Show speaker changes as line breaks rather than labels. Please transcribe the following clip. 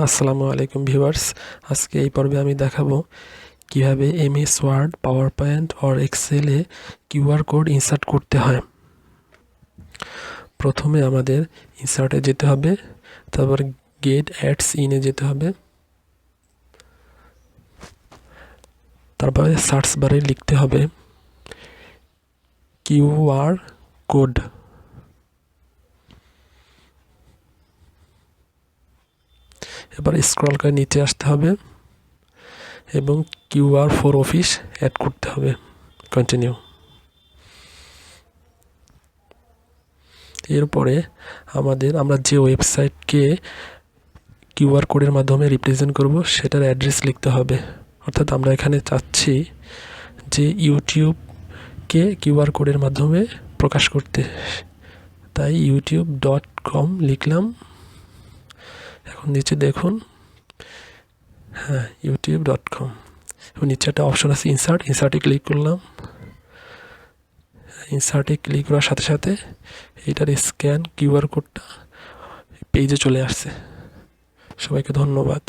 আসসালামু আলাইকুম ভিউয়ার্স, আজকে এই পর্বে আমি দেখাবো কিভাবে MS Word, PowerPoint or এক্সেলে কিউআর কোড ইনসার্ট করতে হয়। প্রথমে আমাদের ইনসার্টে যেতে হবে, তারপর গেট অ্যাডস ইনে যেতে হবে, তারপরে সার্চ বারে লিখতে হবে কিউআর কোড। এবার স্ক্রল করে নিচে আসতে হবে এবং কিউআর ফর অফিস অ্যাড করতে হবে। কন্টিনিউ। এরপরে আমরা যে ওয়েবসাইটকে কিউআর কোডের মাধ্যমে রিপ্রেজেন্ট করব সেটার অ্যাড্রেস লিখতে হবে। অর্থাৎ আমরা এখানে চাচ্ছি যে ইউটিউবকে কিউআর কোডের মাধ্যমে প্রকাশ করতে, তাই youtube.com লিখলাম। এখন নিচে দেখুন, হ্যাঁ, youtube.com। এবং নিচে একটা অপশন আছে ইনসার্টে ক্লিক করলাম। ইনসার্টে ক্লিক করার সাথে সাথে এটার স্ক্যান কিউআর কোডটা পেজে চলে আসছে। সবাইকে ধন্যবাদ।